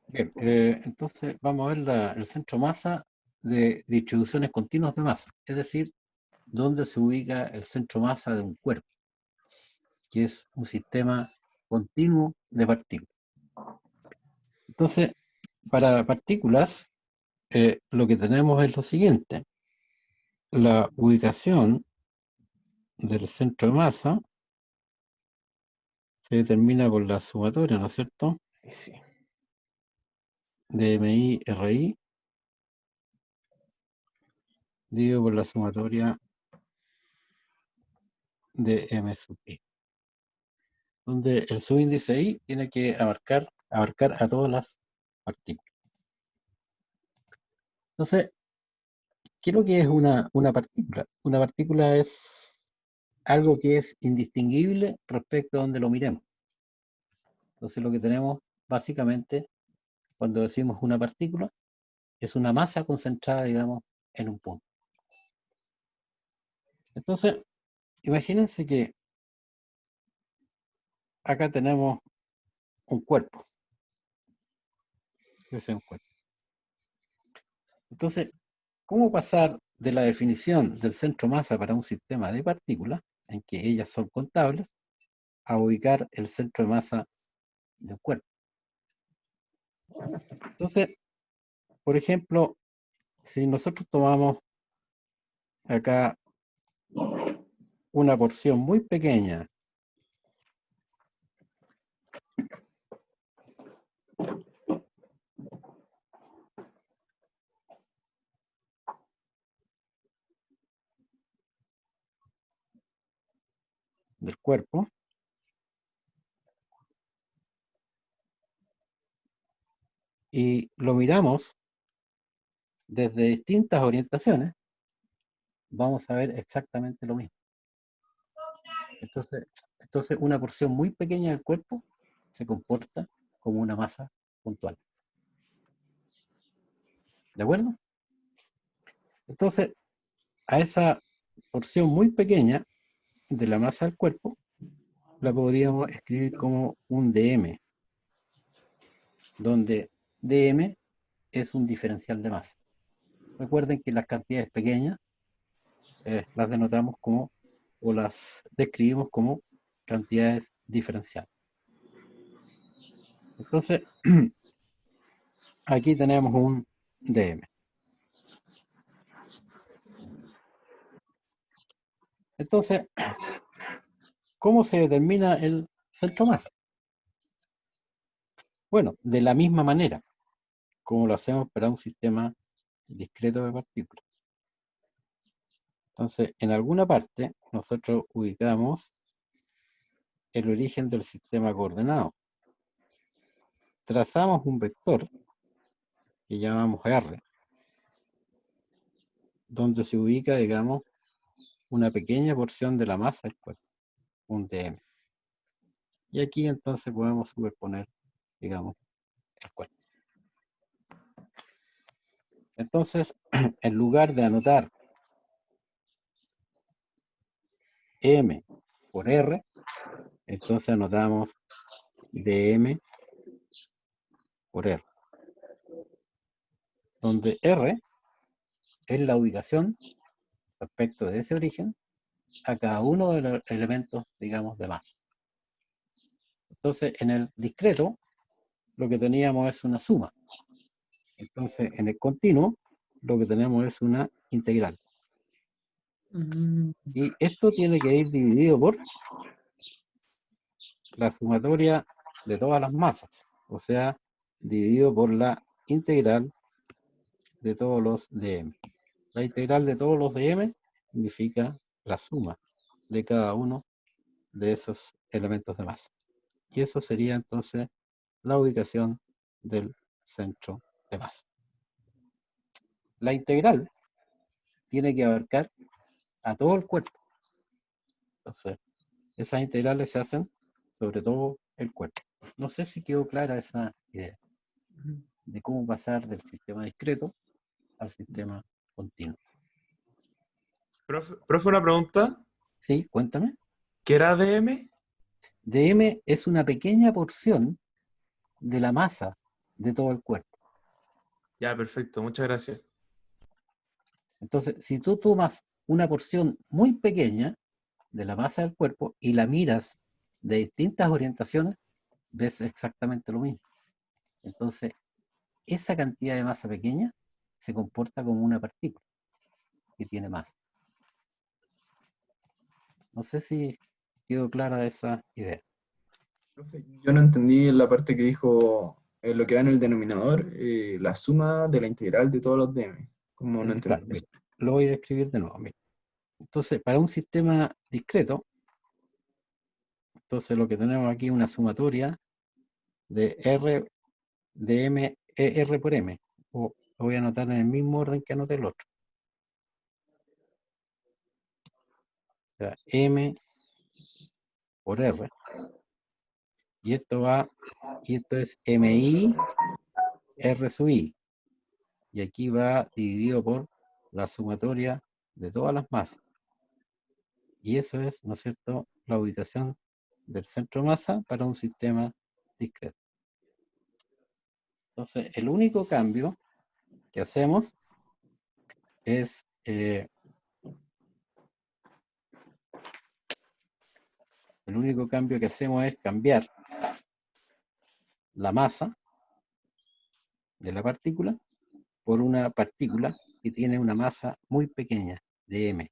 Bien, entonces vamos a ver el centro masa de distribuciones continuas de masa, es decir, dónde se ubica el centro masa de un cuerpo, que es un sistema continuo de partículas. Entonces, para partículas, lo que tenemos es lo siguiente. La ubicación del centro de masa se determina por la sumatoria, ¿no es cierto? Sí. De MI, RI, dividido por la sumatoria de M sub I, donde el subíndice I tiene que abarcar a todas las partículas. Entonces, ¿qué es lo que es una partícula? Una partícula es algo que es indistinguible respecto a donde lo miremos. Entonces, lo que tenemos básicamente cuando decimos una partícula es una masa concentrada, digamos, en un punto. Entonces, imagínense que acá tenemos un cuerpo. Ese es un cuerpo. Entonces, ¿cómo pasar de la definición del centro masa para un sistema de partículas, en que ellas son contables, a ubicar el centro de masa del cuerpo? Entonces, por ejemplo, si nosotros tomamos acá una porción muy pequeña del cuerpo, y lo miramos desde distintas orientaciones, vamos a ver exactamente lo mismo. Entonces, una porción muy pequeña del cuerpo se comporta como una masa puntual. ¿De acuerdo? Entonces, a esa porción muy pequeña de la masa del cuerpo la podríamos escribir como un dm, donde dm es un diferencial de masa. Recuerden que las cantidades pequeñas las denotamos como, o las describimos como cantidades diferenciales. Entonces, aquí tenemos un dm. Entonces, ¿cómo se determina el centro masa? Bueno, de la misma manera como lo hacemos para un sistema discreto de partículas. Entonces, en alguna parte, nosotros ubicamos el origen del sistema coordenado. Trazamos un vector que llamamos R, donde se ubica, digamos, una pequeña porción de la masa del cuerpo, un dm. Y aquí entonces podemos superponer, digamos, el cuerpo. Entonces, en lugar de anotar M por R, entonces anotamos dm por R, donde R es la ubicación respecto de ese origen a cada uno de los elementos, digamos, de masa. Entonces, en el discreto, lo que teníamos es una suma. Entonces, en el continuo, lo que tenemos es una integral. Y esto tiene que ir dividido por la sumatoria de todas las masas, o sea, dividido por la integral de todos los dm. La integral de todos los dm significa la suma de cada uno de esos elementos de masa. Y eso sería entonces la ubicación del centro de masa. La integral tiene que abarcar a todo el cuerpo. Entonces, esas integrales se hacen sobre todo el cuerpo. No sé si quedó clara esa idea de cómo pasar del sistema discreto al sistema continuo. Profe, una pregunta. Sí, cuéntame. ¿Qué era DM? dm es una pequeña porción de la masa de todo el cuerpo. Ya, perfecto, muchas gracias. Entonces, si tú tomas una porción muy pequeña de la masa del cuerpo y la miras de distintas orientaciones, ves exactamente lo mismo. Entonces, esa cantidad de masa pequeña se comporta como una partícula que tiene masa. No sé si quedó clara esa idea. Profe, yo no entendí la parte que dijo lo que va en el denominador, la suma de la integral de todos los DM. ¿Cómo no Claro, entendí eso? mira, lo voy a escribir de nuevo. Mira. Entonces, para un sistema discreto, entonces lo que tenemos aquí es una sumatoria de R de M, R por M. O lo voy a anotar en el mismo orden que anoté el otro. O sea, M por R. Y esto es MI R sub I. Y aquí va dividido por la sumatoria de todas las masas. Y eso es, ¿no es cierto?, la ubicación del centro de masa para un sistema discreto. Entonces, el único cambio que hacemos es, cambiar la masa de la partícula por una partícula que tiene una masa muy pequeña, de M,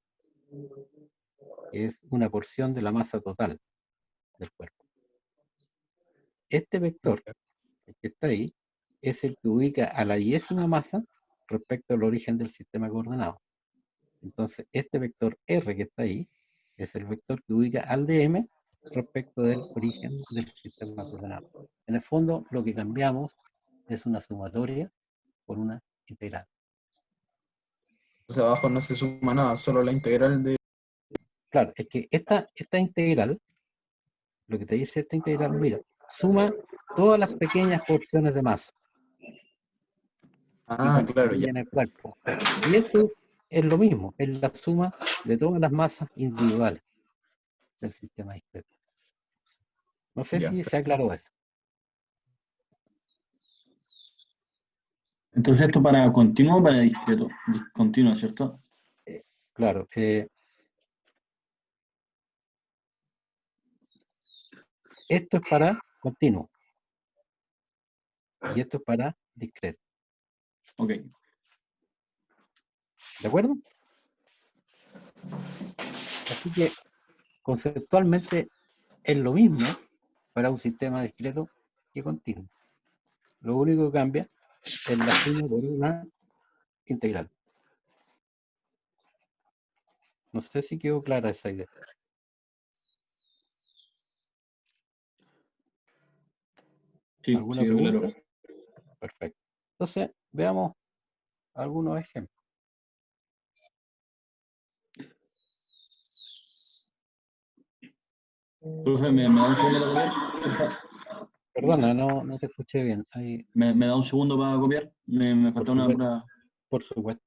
que es una porción de la masa total del cuerpo. Este vector, el que está ahí, es el que ubica a la 10ª masa respecto al origen del sistema coordenado. Entonces, este vector R que está ahí es el vector que ubica al DM respecto del origen del sistema coordenado. En el fondo, lo que cambiamos es una sumatoria por una integral. Entonces abajo no se suma nada, solo la integral de... Claro, es que esta integral, lo que te dice esta integral, mira, suma todas las pequeñas porciones de masa que Ah, claro, ya. constituyen el cuerpo. Y esto es lo mismo, es la suma de todas las masas individuales del sistema discreto. No sé Ya. si se aclaró eso. Entonces esto para continuo o para discreto. Discontinuo, ¿cierto? Claro, esto es para continuo y esto es para discreto. Ok. ¿De acuerdo? Así que conceptualmente es lo mismo para un sistema discreto que continuo. Lo único que cambia es la suma por una integral. No sé si quedó clara esa idea. Sí, ¿Alguna sí, claro. pregunta? Perfecto. Entonces, veamos algunos ejemplos. Profe, ¿me da un segundo para copiar? Porfa. Perdona, no te escuché bien. Ahí, ¿Me da un segundo para copiar? Me por falta una supuesto, prueba. por supuesto.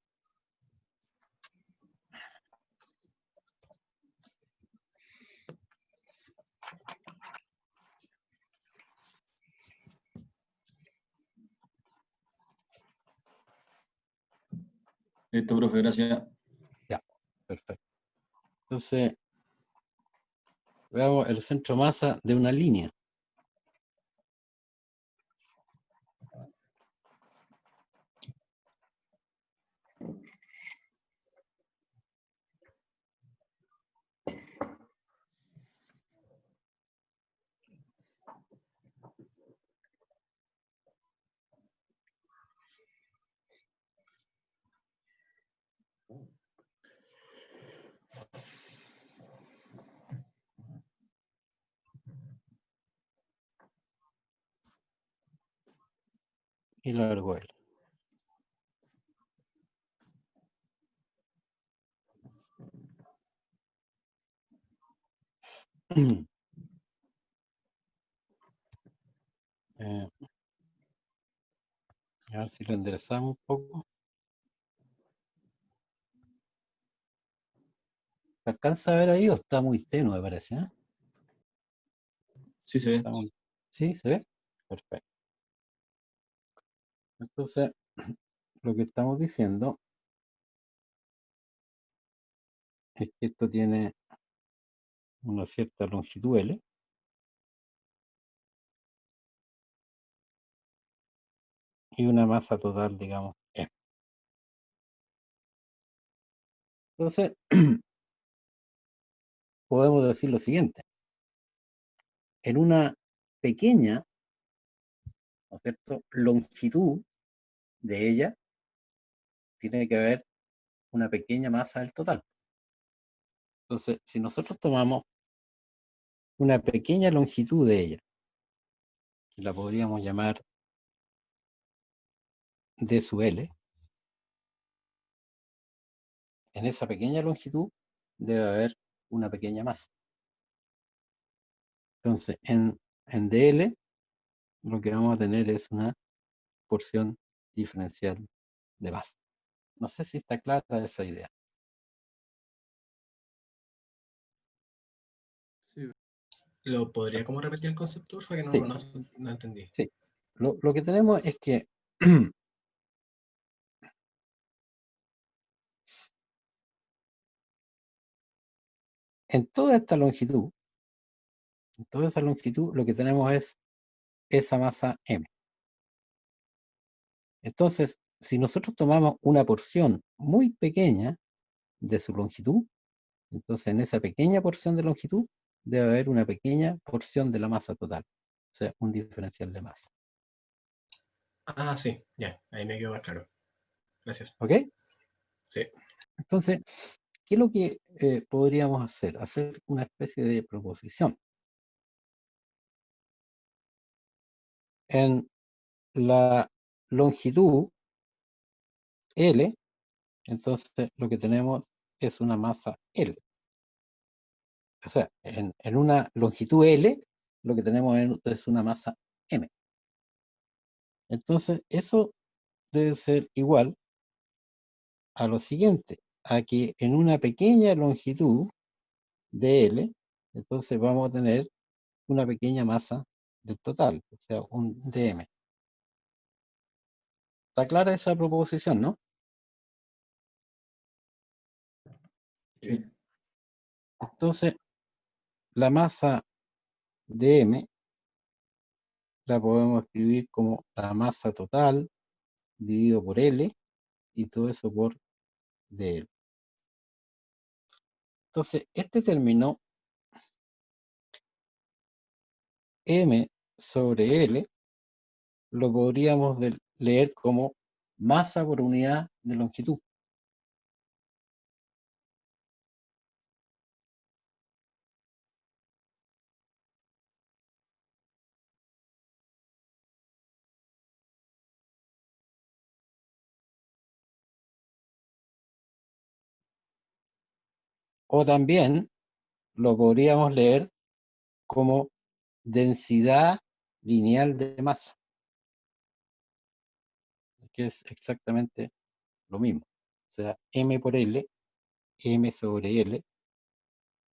Listo, profe, gracias. Ya, perfecto. Entonces, veamos el centro masa de una línea. Y largo L. Eh, a ver si lo enderezamos un poco. ¿Se alcanza a ver ahí o está muy tenue, parece? Sí se ve. ¿Sí? ¿Se ve? Perfecto. Entonces, lo que estamos diciendo es que esto tiene una cierta longitud L y una masa total, digamos, M. Entonces, podemos decir lo siguiente. En una pequeña, ¿no es cierto?, longitud de ella, tiene que haber una pequeña masa del total. Entonces, si nosotros tomamos una pequeña longitud de ella, que la podríamos llamar D sub L, en esa pequeña longitud debe haber una pequeña masa. Entonces, en DL, lo que vamos a tener es una porción diferencial de masa. No sé si está clara esa idea. Sí. ¿Lo podría como repetir el concepto, porfa? Que no, Sí. no entendí. Sí. Lo que tenemos es que en toda esta longitud, en toda esa longitud, lo que tenemos es esa masa M. Entonces, si nosotros tomamos una porción muy pequeña de su longitud, entonces en esa pequeña porción de longitud debe haber una pequeña porción de la masa total, o sea, un diferencial de masa. Ah, sí, ya, ahí me quedó más claro. Gracias. ¿Ok? Sí. Entonces, ¿qué es lo que podríamos hacer? Hacer una especie de proposición. En la longitud L, entonces lo que tenemos es una masa L. O sea, en una longitud L, lo que tenemos es una masa M. Entonces, eso debe ser igual a lo siguiente, a que en una pequeña longitud de L, entonces vamos a tener una pequeña masa del total, o sea, un dm. ¿Está clara esa proposición, no? Sí. Entonces, la masa dm la podemos escribir como la masa total dividido por L y todo eso por dl. Entonces, este término m sobre L lo podríamos leer como masa por unidad de longitud. O también lo podríamos leer como densidad lineal de masa, que es exactamente lo mismo. O sea, m por L, m sobre L,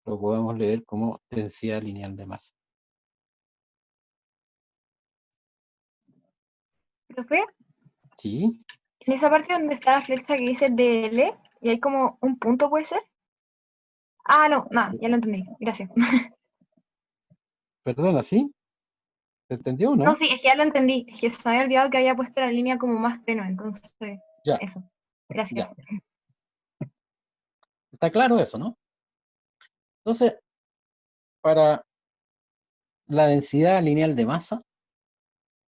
lo podemos leer como densidad lineal de masa. Profe, ¿Sí? en esa parte donde está la flecha que dice DL, y hay como un punto, ¿puede ser? Ah, no, ya lo entendí. Gracias. Perdona, ¿sí? ¿Se entendió o No, no? sí, es que ya lo entendí. Es que se me había olvidado que había puesto la línea como más tenue, entonces, Ya, eso. ya. Gracias. Está claro eso, ¿no? Entonces, para la densidad lineal de masa,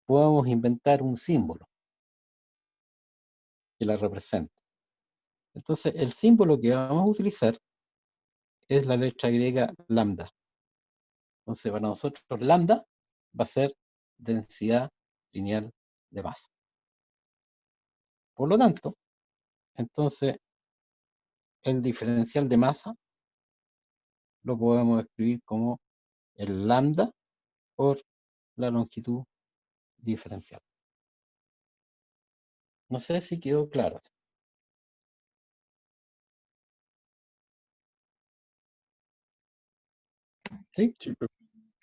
podemos inventar un símbolo que la represente. Entonces, el símbolo que vamos a utilizar es la letra griega lambda. Entonces, para nosotros lambda va a ser densidad lineal de masa. Por lo tanto, entonces, el diferencial de masa lo podemos escribir como el lambda por la longitud diferencial. No sé si quedó claro. ¿Sí?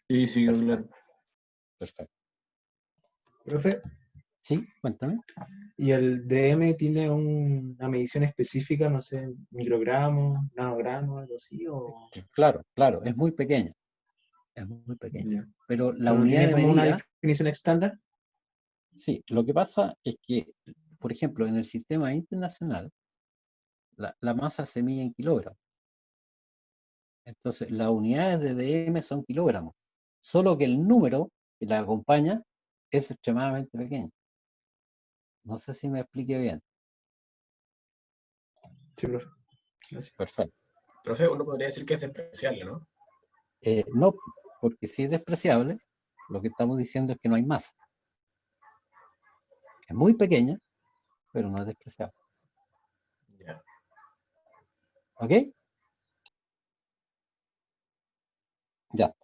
Sí, sí, quedó claro. Perfecto. Profe, Sí, cuéntame. ¿Y el DM tiene una medición específica, no sé, microgramos, nanogramos, algo así? O... Claro, claro, es muy pequeño. Es muy pequeño. Ya. Pero la ¿Pero no unidad tiene de como una medida, definición estándar? sí, lo que pasa es que, por ejemplo, en el sistema internacional, la masa se mide en kilogramos. Entonces, las unidades de DM son kilogramos. Solo que el número que la acompaña es extremadamente pequeño. No sé si me expliqué bien. Sí, profe. Gracias. Perfecto. Profe, uno podría decir que es despreciable, ¿no? No, porque si es despreciable, lo que estamos diciendo es que no hay masa. Es muy pequeña, pero no es despreciable. Ya. ¿Ok? Ya está.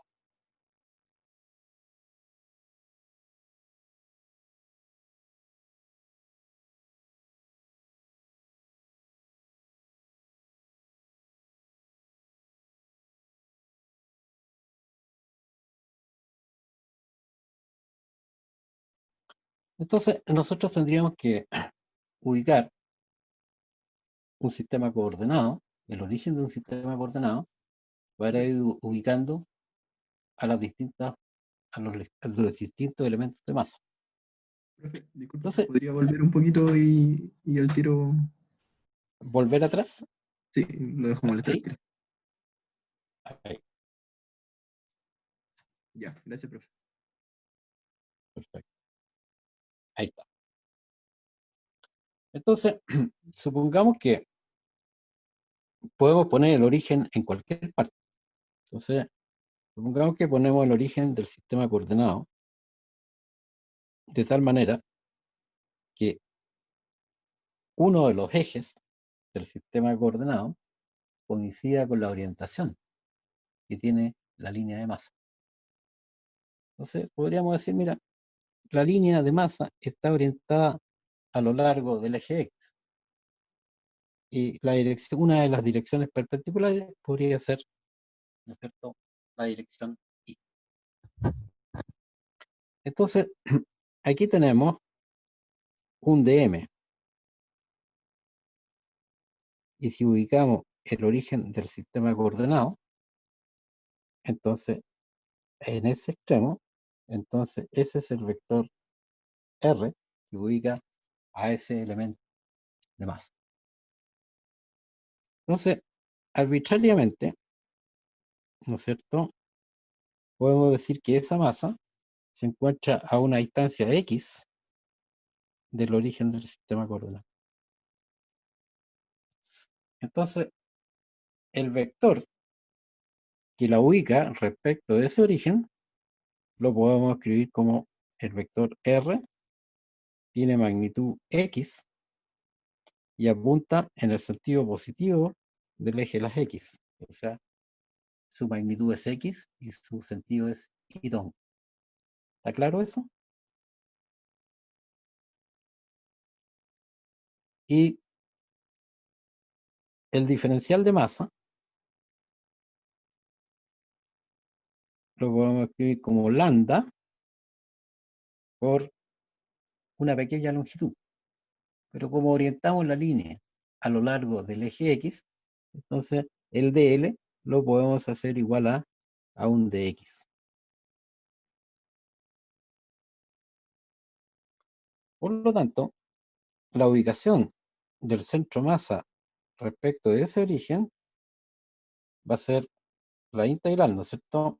Entonces, nosotros tendríamos que ubicar un sistema coordenado, el origen de un sistema coordenado, para ir ubicando a las distintas, a los distintos elementos de masa. Profe, disculpe, Entonces, ¿podría volver un poquito y al tiro? volver atrás. Sí, lo dejo molestar. Ahí, ahí, Ya, gracias, profe. perfecto. Ahí está. Entonces, supongamos que podemos poner el origen en cualquier parte. Entonces, supongamos que ponemos el origen del sistema coordenado de tal manera que uno de los ejes del sistema coordenado coincida con la orientación que tiene la línea de masa. Entonces, podríamos decir, mira, la línea de masa está orientada a lo largo del eje X. Y la dirección, una de las direcciones perpendiculares podría ser, ¿no es cierto?, la dirección Y. Entonces, aquí tenemos un DM. Y si ubicamos el origen del sistema coordenado, entonces, en ese extremo, entonces ese es el vector R que ubica a ese elemento de masa. Entonces, arbitrariamente, ¿no es cierto?, podemos decir que esa masa se encuentra a una distancia X del origen del sistema coordenado. Entonces, el vector que la ubica respecto de ese origen lo podemos escribir como el vector R tiene magnitud X y apunta en el sentido positivo del eje de las X. O sea, su magnitud es X y su sentido es Y. ¿Está claro eso? Y el diferencial de masa lo podemos escribir como lambda por una pequeña longitud. Pero como orientamos la línea a lo largo del eje X, entonces el dl lo podemos hacer igual a un dx. Por lo tanto, la ubicación del centro masa respecto de ese origen va a ser la integral, ¿no es cierto?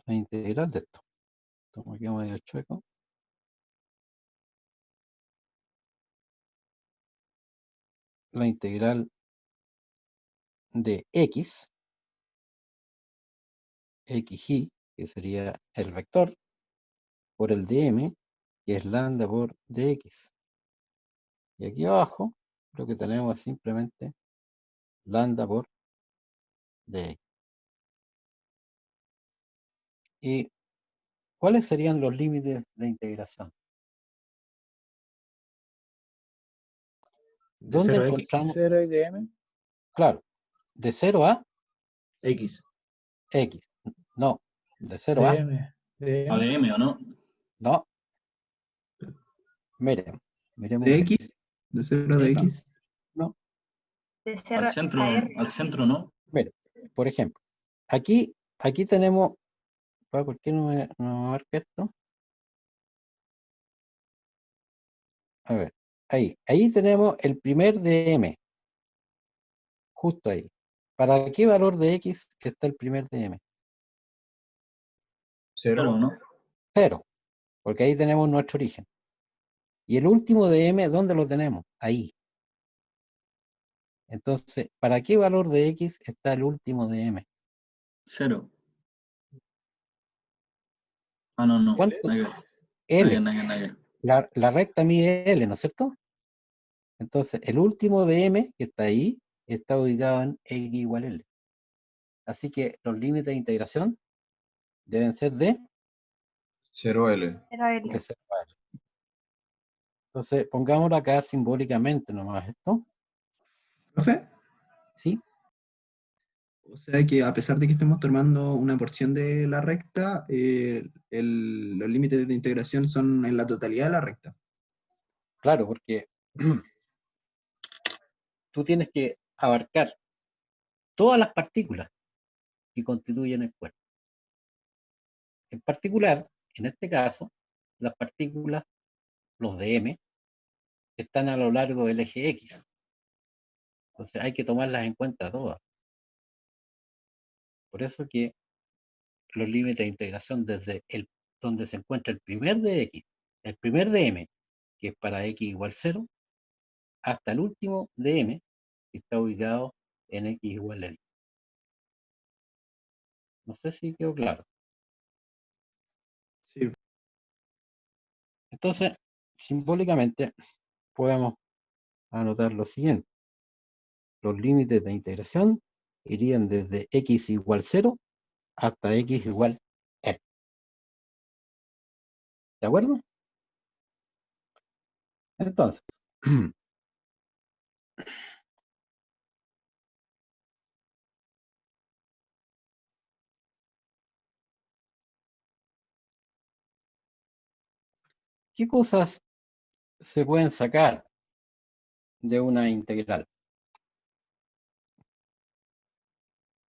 La integral de esto. Como aquí medio chueco. La integral de x, xy, que sería el vector, por el dm, que es lambda por dx. Y aquí abajo lo que tenemos es simplemente lambda por dx. ¿Y cuáles serían los límites de integración? De ¿Dónde 0 a X. encontramos? 0 y DM. Claro, de 0 a X. X. No, de 0 a. DM. DM. ADM, ¿o no? No. Miren, miremos ¿De bien. X? ¿De 0 de Eta. X? No, De 0 Al a centro, R. al centro, ¿no? miren, por ejemplo, aquí tenemos, ¿por qué no me marca esto? A ver, ahí tenemos el primer DM, justo ahí. ¿Para qué valor de X está el primer DM? Cero, ¿no? 0, porque ahí tenemos nuestro origen. Y el último DM, ¿dónde lo tenemos? Ahí. Entonces, ¿para qué valor de X está el último DM? Cero. Ah, no, no. ¿Cuánto? Nada que ver, L. nada que ver. La recta mide L, ¿no es cierto? Entonces, el último DM que está ahí está ubicado en X igual L. Así que los límites de integración deben ser de 0L. 0 a L. 0 a L. Entonces, pongámoslo acá simbólicamente nomás esto. ¿Profe? ¿Sí? O sea que a pesar de que estemos tomando una porción de la recta, los límites de integración son en la totalidad de la recta. Claro, porque tú tienes que abarcar todas las partículas que constituyen el cuerpo. En particular, en este caso, las partículas, los DM, están a lo largo del eje X. Entonces hay que tomarlas en cuenta todas. Por eso que los límites de integración desde donde se encuentra el primer de X, el primer DM, que es para X igual 0, hasta el último DM, que está ubicado en X igual L. No sé si quedó claro. Sí. Entonces, simbólicamente, podemos anotar lo siguiente. Los límites de integración irían desde X igual 0 hasta X igual L. ¿De acuerdo? Entonces, ¿qué cosas se pueden sacar de una integral?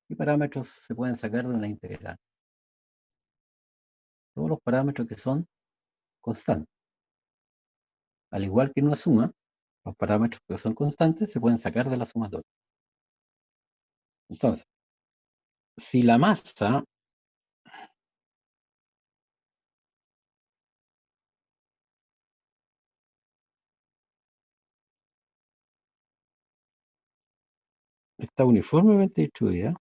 ¿Qué parámetros se pueden sacar de una integral? Todos los parámetros que son constantes. Al igual que en una suma, los parámetros que son constantes se pueden sacar de la sumatoria. Entonces, si la masa está uniformemente distribuida,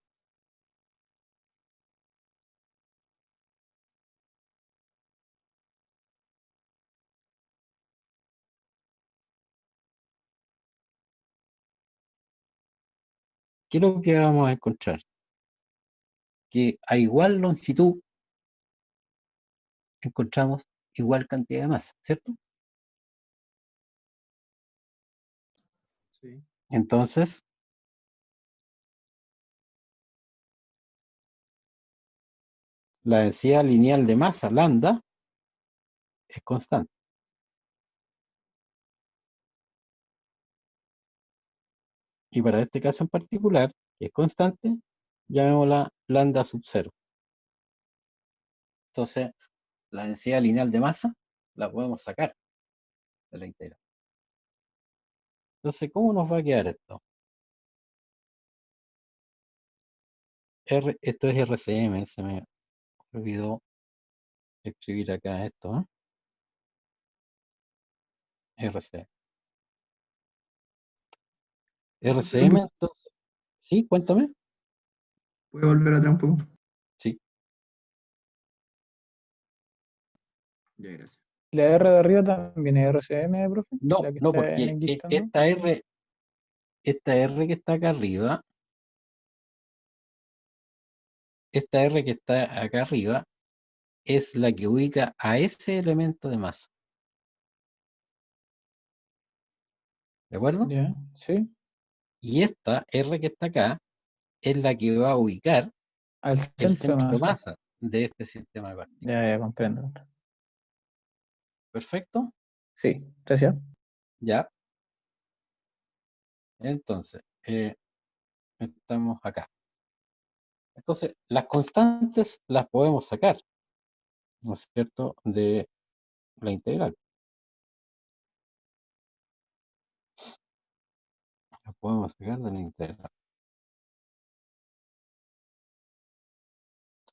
¿qué es lo que vamos a encontrar? Que a igual longitud encontramos igual cantidad de masa, ¿cierto? Sí. Entonces, la densidad lineal de masa, lambda, es constante. Y para este caso en particular, que es constante, llamémosla lambda sub 0. Entonces, la densidad lineal de masa la podemos sacar de la integral. Entonces, ¿cómo nos va a quedar esto? Esto es RCM, se me olvidó escribir acá esto, RCM. RCM, entonces, ¿sí? Cuéntame. ¿Puede volver atrás un poco? Sí. Ya, gracias. La R de arriba también es RCM, profe. No, La que no, está en porque X también. esta R que está acá arriba, esta R que está acá arriba, es la que ubica a ese elemento de masa. ¿De acuerdo? Ya, sí. Y esta R que está acá es la que va a ubicar Al el centro de centro de masa. masa de este sistema de partículas. Ya comprendo. ¿Perfecto? Sí, gracias. Ya. Entonces, estamos acá. Entonces, las constantes las podemos sacar, ¿no es cierto?, de la integral. Las podemos sacar de la integral.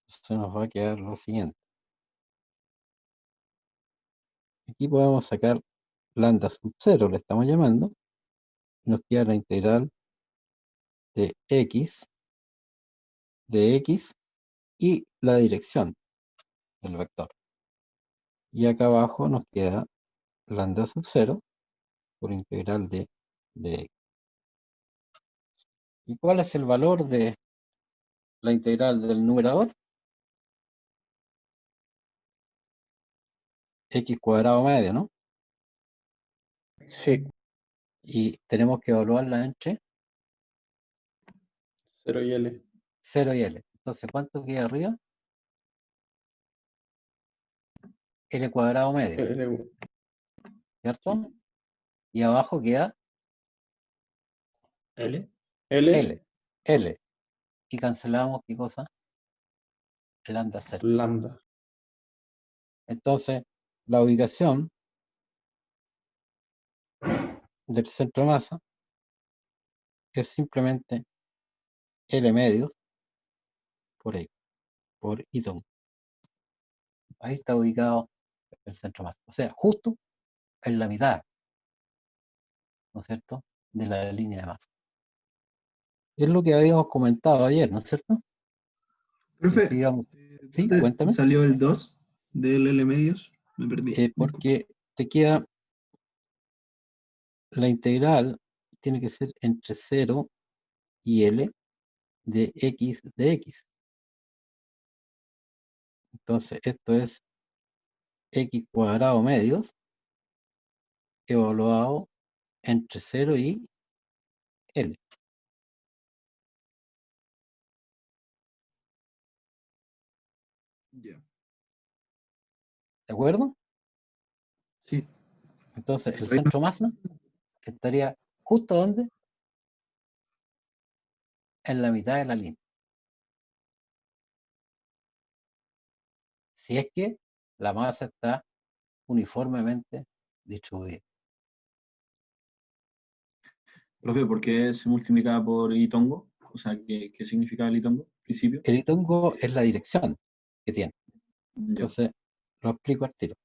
Entonces nos va a quedar lo siguiente. Aquí podemos sacar lambda sub 0, le estamos llamando. Nos queda la integral de x y la dirección del vector. Y acá abajo nos queda lambda sub 0 por integral de x. ¿Y cuál es el valor de la integral del numerador? X cuadrado medio, ¿no? Sí, Y tenemos que evaluarla entre 0 y L. 0 y L. Entonces, ¿cuánto queda arriba? L cuadrado medio, L. ¿cierto? Y abajo queda L. L. Y cancelamos, ¿qué cosa? Lambda 0. Lambda. Entonces, la ubicación del centro de masa es simplemente L medios por E, por Eton. Ahí está ubicado el centro de masa. O sea, justo en la mitad, ¿no es cierto?, de la línea de masa. Es lo que habíamos comentado ayer, ¿no es cierto? Profe, Sí, ¿dónde cuéntame. salió el 2 del L medios? Me perdí. Disculpa. Porque te queda la integral, tiene que ser entre 0 y L de x de x. Entonces, esto es x cuadrado medios evaluado entre 0 y L. Ya. ¿De acuerdo? Sí. Entonces, el centro masa estaría justo donde, en la mitad de la línea. Si es que la masa está uniformemente distribuida. Profe, ¿por qué se multiplica por itongo? O sea, ¿qué significa el itongo? Principio. El itongo es la dirección que tiene. Ya. Entonces, lo explico al tiro.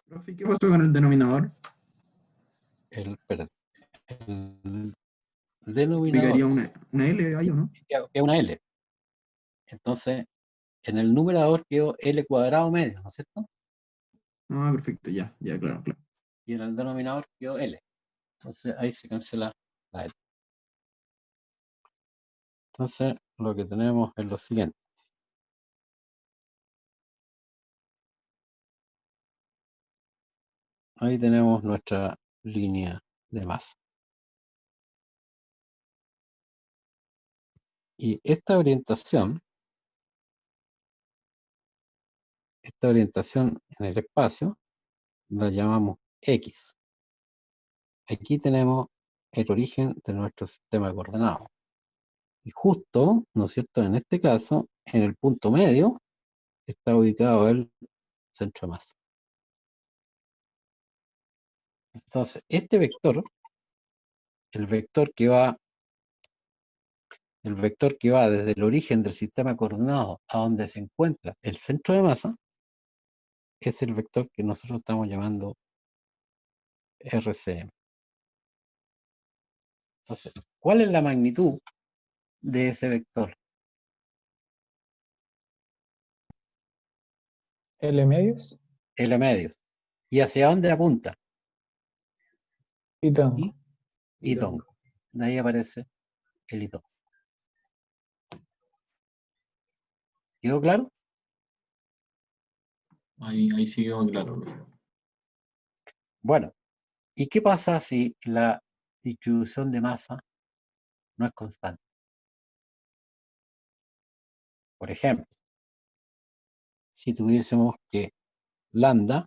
Profe, ¿qué pasó con el denominador? El ¿Explicaría denominador una L ahí o no? es una L. Entonces, en el numerador quedó L cuadrado medio, ¿no es cierto? Ah, perfecto, ya, claro. Y en el denominador quedó L. Entonces, ahí se cancela la L. Entonces, lo que tenemos es lo siguiente. Ahí tenemos nuestra línea de masa. Y esta orientación en el espacio la llamamos X. Aquí tenemos el origen de nuestro sistema de coordenadas. Y justo, ¿no es cierto?, en este caso, en el punto medio, está ubicado el centro de masa. Entonces, este vector, el vector que va desde el origen del sistema de coordenadas a donde se encuentra el centro de masa, es el vector que nosotros estamos llamando RCM. Entonces, ¿cuál es la magnitud de ese vector? L medios. L medios. ¿Y hacia dónde apunta? Itongo. Itongo. De ahí aparece el itongo. ¿Quedó claro? Ahí sí quedó claro. Bueno, ¿y qué pasa si la distribución de masa no es constante. Por ejemplo, si tuviésemos que lambda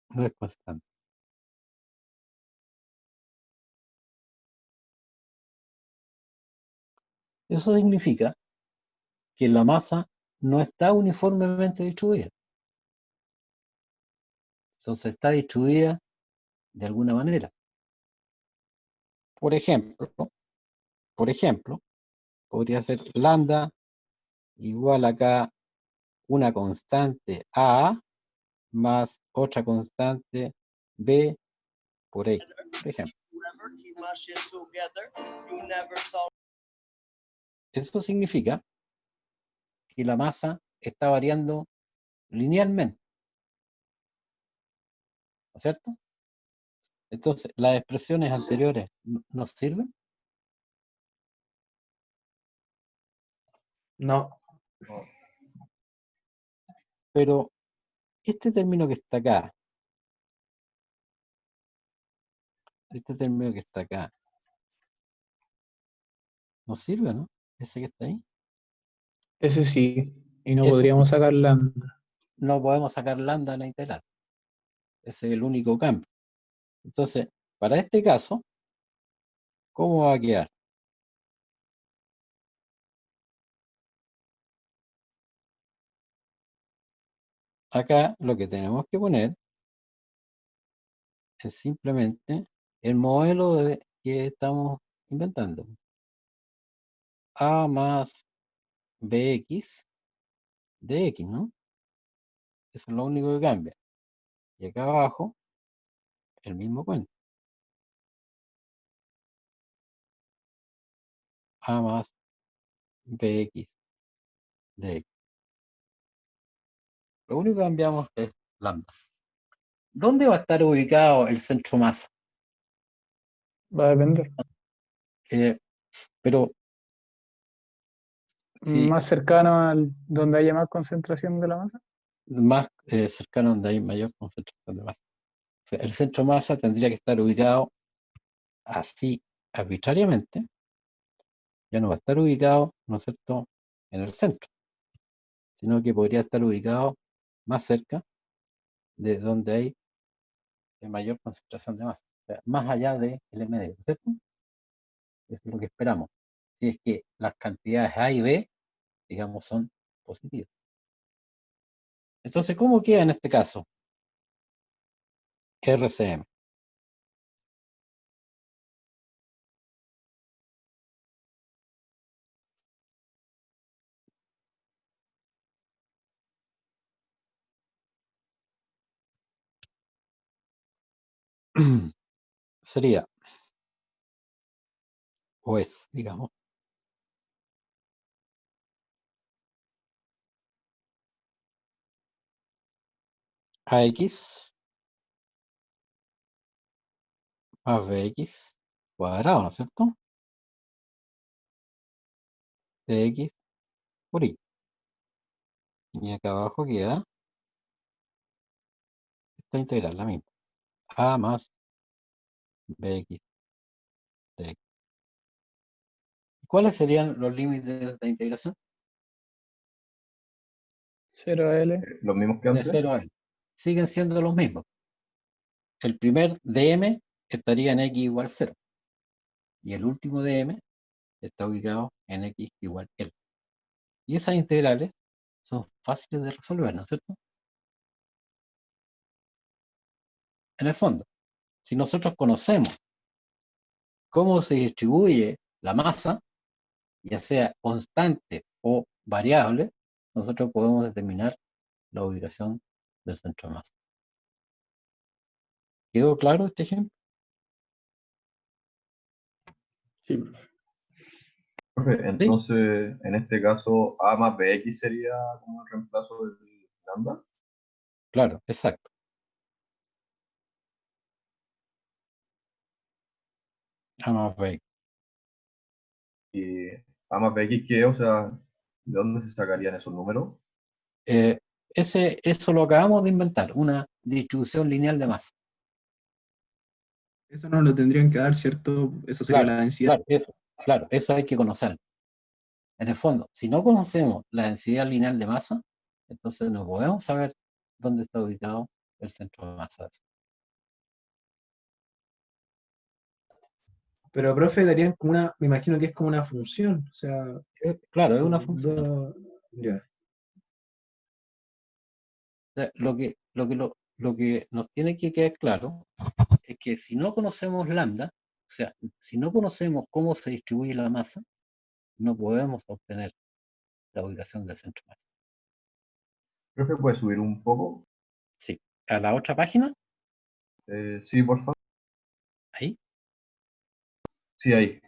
no es constante. Eso significa que la masa no está uniformemente distribuida. Entonces está distribuida de alguna manera. Por ejemplo, podría ser lambda igual acá una constante A más otra constante B por X, por ejemplo. Eso significa que la masa está variando linealmente, ¿no es cierto? Entonces, las expresiones anteriores nos sirven, No. pero este término que está acá, ¿nos sirve, no? Ese que está ahí. Ese sí. Y no Ese podríamos sí. sacar lambda. No podemos sacar lambda en la integral. Ese es el único cambio. Entonces, para este caso, ¿cómo va a quedar? Acá lo que tenemos que poner es simplemente el modelo que estamos inventando. A más bx de x, ¿no? Eso es lo único que cambia. Y acá abajo, el mismo cuento. A más bx de x. Lo único que cambiamos es lambda. ¿Dónde va a estar ubicado el centro masa? Va a depender. Pero si Más cercano al donde haya más concentración de la masa. más cercano donde hay mayor concentración de masa. O sea, el centro masa tendría que estar ubicado así arbitrariamente. Ya no va a estar ubicado, ¿no es cierto?, en el centro, sino que podría estar ubicado más cerca de donde hay mayor concentración de masa. O sea, más allá del medio, ¿cierto? Eso es lo que esperamos. Si es que las cantidades A y B, digamos, son positivas. Entonces, ¿cómo queda en este caso? RCM. Sería, o es, digamos, AX más BX cuadrado, ¿no es cierto? DX por Y. Y acá abajo queda esta integral, la misma. A más BX de X. ¿Cuáles serían los límites de integración? 0 a L. Los mismos que De antes. 0 a L. Siguen siendo los mismos. El primer dm estaría en x igual 0. Y el último dm está ubicado en x igual L. Y esas integrales son fáciles de resolver, ¿no es cierto? En el fondo, si nosotros conocemos cómo se distribuye la masa, ya sea constante o variable, nosotros podemos determinar la ubicación del centro de masa. ¿Quedó claro este ejemplo? Sí. Profe, entonces, en este caso, A más BX sería como el reemplazo del lambda. Claro, exacto. A más B. Y A más BX, ¿qué? O sea, ¿de dónde se sacarían esos números? Eso lo acabamos de inventar, una distribución lineal de masa. Eso no lo tendrían que dar, ¿cierto? Eso sería Claro, la densidad. claro, eso hay que conocer. En el fondo, si no conocemos la densidad lineal de masa, entonces no podemos saber dónde está ubicado el centro de masa. Pero, profe, darían como una, me imagino que es como una función, o sea, Claro, es una función. Ya. O sea, lo que nos tiene que quedar claro es que si no conocemos lambda, o sea, si no conocemos cómo se distribuye la masa, no podemos obtener la ubicación del centro de masa. Profe, ¿puede subir un poco? Sí. A la otra página, Sí, por favor. ahí, Sí, ahí.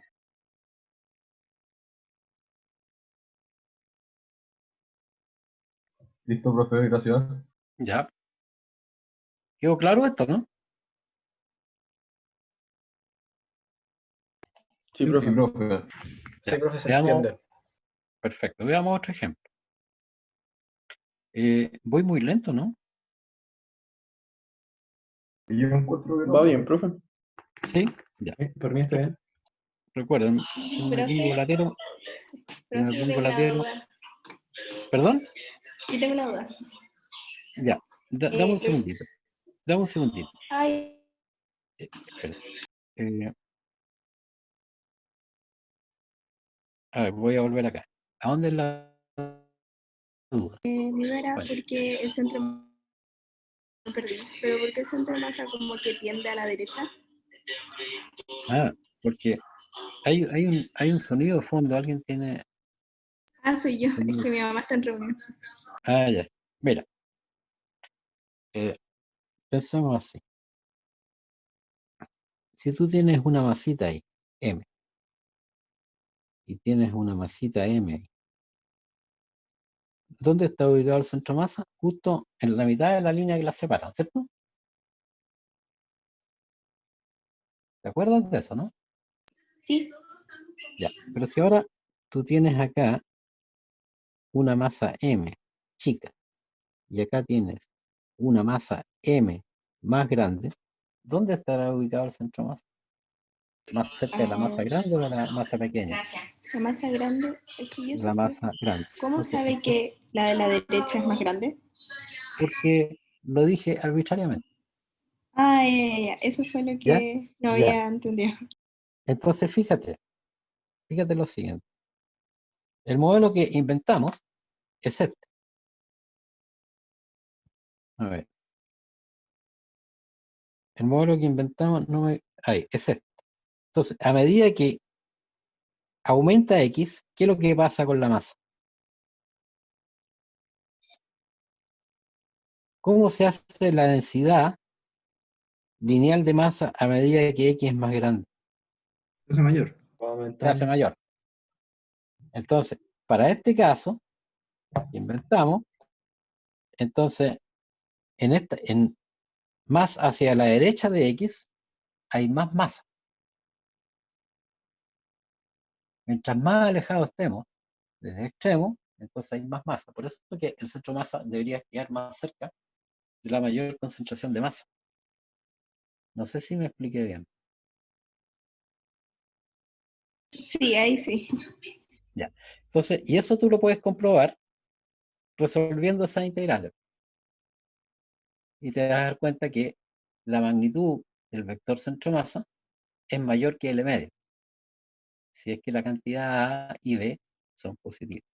Listo, profe, gracias. ya. ¿Quedó claro esto, no? Sí, Sí, profe. profe. Sí, profe, se Veamos. entiende. Perfecto, veamos otro ejemplo. Voy muy lento, ¿no? Y yo encuentro que no. ¿Va bien, profe? Sí, ya. Por mí está bien. Recuerden, si me Profe, pongo latero, profe, yo tengo una latero. duda. ¿Perdón? Yo tengo una duda. Ya, dame un segundito. Dame un segundito. Ay, Espera. A ver, voy a volver acá. ¿A dónde es la duda? mi duda era Bueno. porque el centro... Me perdí. Pero ¿por qué el centro de masa como que tiende a la derecha? Porque hay un sonido de fondo, alguien tiene... Ah, soy yo. sonido. Es que mi mamá está en reunión. Ya. Mira. Pensemos así. Si tú tienes una masita ahí, M, y tienes una masita M ahí, ¿dónde está ubicado el centro de masa? Justo en la mitad de la línea que la separa, ¿cierto? ¿Te acuerdas de eso, no? Sí. Ya, pero si ahora tú tienes acá una masa M chica y acá tienes una masa M más grande, ¿dónde estará ubicado el centro de masa? ¿Más cerca de la masa grande o de la masa pequeña? La masa grande, es que yo La sé. masa grande. ¿Cómo Ok, sabe que la de la derecha es más grande? porque lo dije arbitrariamente. Ah, ya. Eso fue lo ¿Ya? que no Ya. había entendido. Entonces, fíjate lo siguiente. El modelo que inventamos es este. A ver. El modelo que inventamos ahí, es este. Entonces, a medida que aumenta X, ¿qué es lo que pasa con la masa? ¿Cómo se hace la densidad lineal de masa a medida que X es más grande? Se hace mayor. Se hace mayor. Entonces, para este caso, que inventamos, entonces, en más hacia la derecha de X, hay más masa. Mientras más alejados estemos del extremo, entonces hay más masa. Por eso es que el centro de masa debería quedar más cerca de la mayor concentración de masa. No sé si me expliqué bien. Sí, ahí sí. Ya. Entonces, y eso tú lo puedes comprobar resolviendo esas integrales. Y te vas a dar cuenta que la magnitud del vector centro-masa es mayor que L medio, si es que la cantidad A y B son positivas.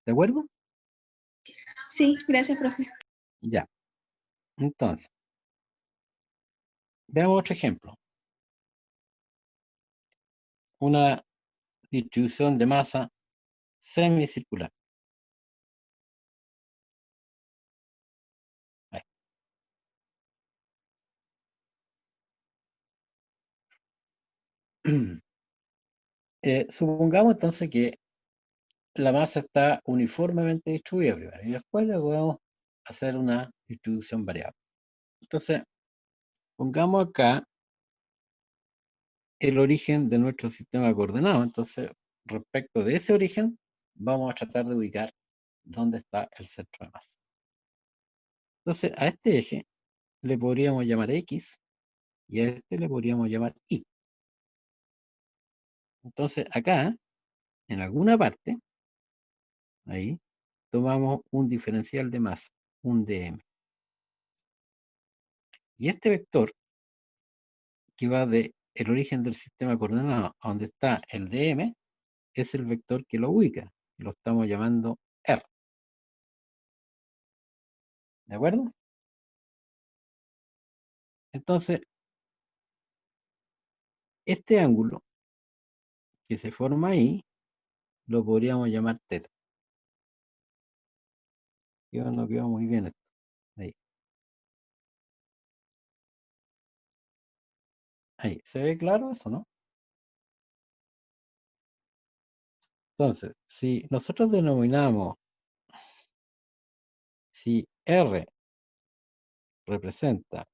¿De acuerdo? Sí, gracias, profe. Ya. Entonces, veamos otro ejemplo. Una distribución de masa semicircular. Ahí. Supongamos entonces que la masa está uniformemente distribuida primero y después le podemos hacer una distribución variable. Entonces, pongamos acá el origen de nuestro sistema de coordenadas. Entonces, respecto de ese origen, vamos a tratar de ubicar dónde está el centro de masa. Entonces, a este eje le podríamos llamar X y a este le podríamos llamar Y. Entonces, acá, en alguna parte, ahí, tomamos un diferencial de masa, un dm. Y este vector, que va de el origen del sistema de coordenadas a donde está el dm, es el vector que lo ubica. Lo estamos llamando R. ¿De acuerdo? Entonces, este ángulo que se forma ahí, lo podríamos llamar teta. No quedó muy bien esto. Ahí. Ahí. ¿Se ve claro eso, no? Entonces, si nosotros denominamos, si R representa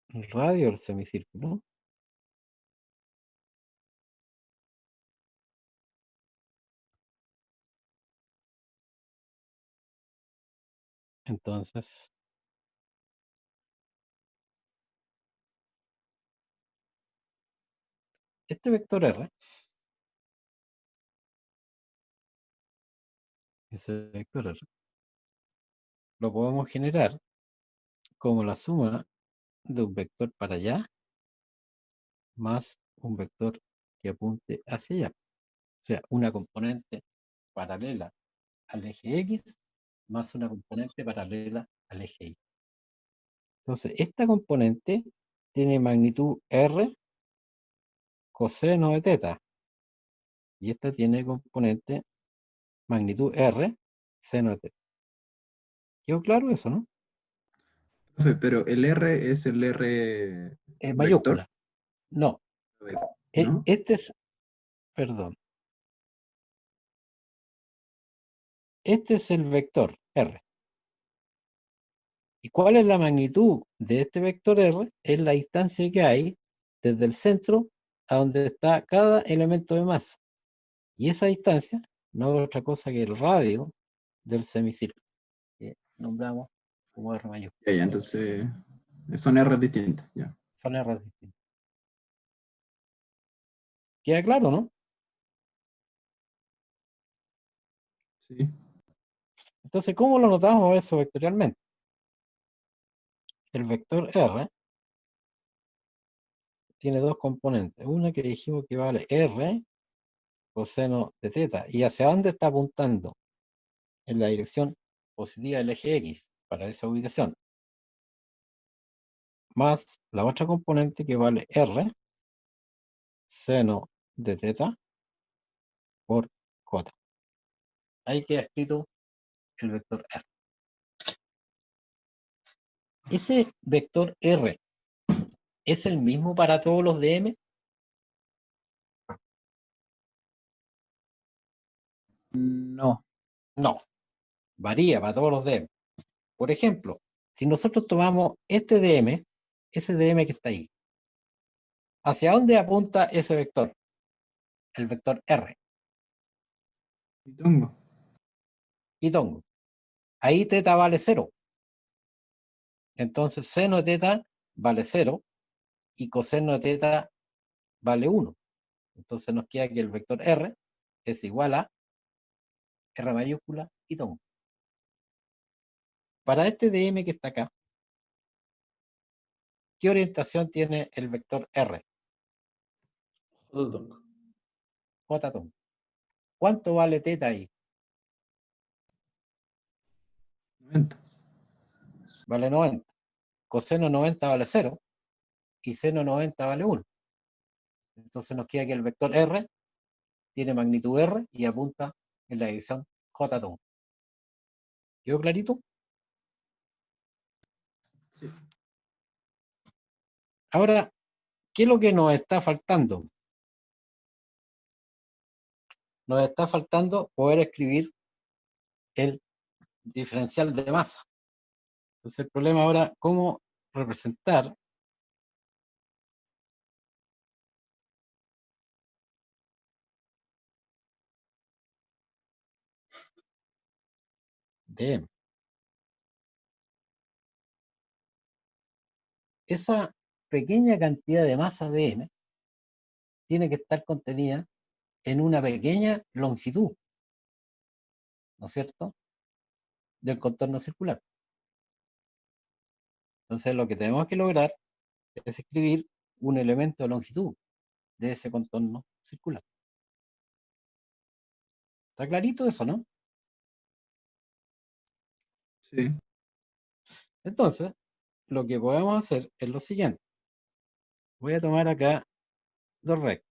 el radio del semicírculo, entonces este vector R, ese vector R, lo podemos generar como la suma de un vector para allá más un vector que apunte hacia allá. O sea, una componente paralela al eje X más una componente paralela al eje Y. Entonces, esta componente tiene magnitud R coseno de teta. Y esta tiene componente magnitud R seno de teta. ¿Quedó claro eso, no? Profe, pero el R es el R vector, Mayúscula. No. ¿no? Este es, perdón. Este es el vector R. ¿Y cuál es la magnitud de este vector R? Es la distancia que hay desde el centro a donde está cada elemento de masa. Y esa distancia no es otra cosa que el radio del semicírculo, que nombramos como R mayúscula. Ya, entonces son R distintas, ya. Son R distintas. ¿Queda claro, no? Sí. Entonces, ¿cómo lo notamos eso vectorialmente? El vector R tiene dos componentes. Una que dijimos que vale R coseno de teta. ¿Y hacia dónde está apuntando? En la dirección positiva del eje X, para esa ubicación. Más la otra componente que vale R seno de teta por J. Ahí queda escrito el vector R. Ese vector R es el mismo para todos los DM. No. No, varía para todos los DM. Por ejemplo, si nosotros tomamos este DM, ese DM que está ahí, ¿hacia dónde apunta ese vector? El vector R. Pitongo. Pitongo. Ahí teta vale 0. Entonces seno de teta vale 0 y coseno de teta vale 1. Entonces nos queda que el vector R es igual a R mayúscula y tongo. Para este DM que está acá, ¿qué orientación tiene el vector R? J tongo. ¿Cuánto vale teta ahí? 90. Vale 90. Coseno 90 vale 0 y seno 90 vale 1. Entonces nos queda que el vector R tiene magnitud R y apunta en la dirección J tongo. ¿Quedó clarito? Sí. Ahora, ¿qué es lo que nos está faltando? Nos está faltando poder escribir el diferencial de masa. Entonces el problema ahora, ¿cómo representar dm? Esa pequeña cantidad de masa dm tiene que estar contenida en una pequeña longitud, ¿no es cierto?, del contorno circular. Entonces lo que tenemos que lograr es escribir un elemento de longitud de ese contorno circular. ¿Está clarito eso, no? Sí. Entonces, lo que podemos hacer es lo siguiente. Voy a tomar acá dos rectas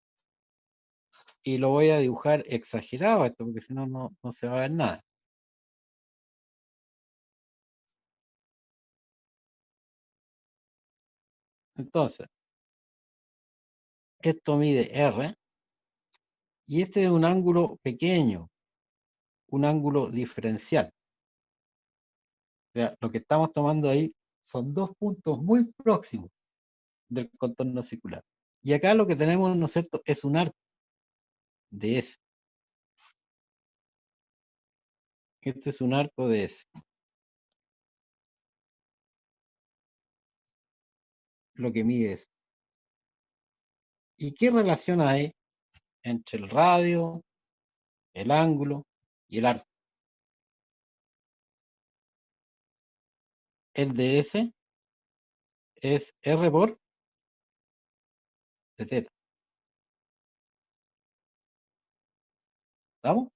y lo voy a dibujar exagerado esto, porque si no, no se va a ver nada. Entonces, esto mide R y este es un ángulo pequeño, un ángulo diferencial. O sea, lo que estamos tomando ahí son dos puntos muy próximos del contorno circular. Y acá lo que tenemos, ¿no es cierto?, es un arco de S. Este es un arco de S. Lo que mide es. ¿Y qué relación hay entre el radio, el ángulo y el arco? El de S es R por de teta. ¿Estamos?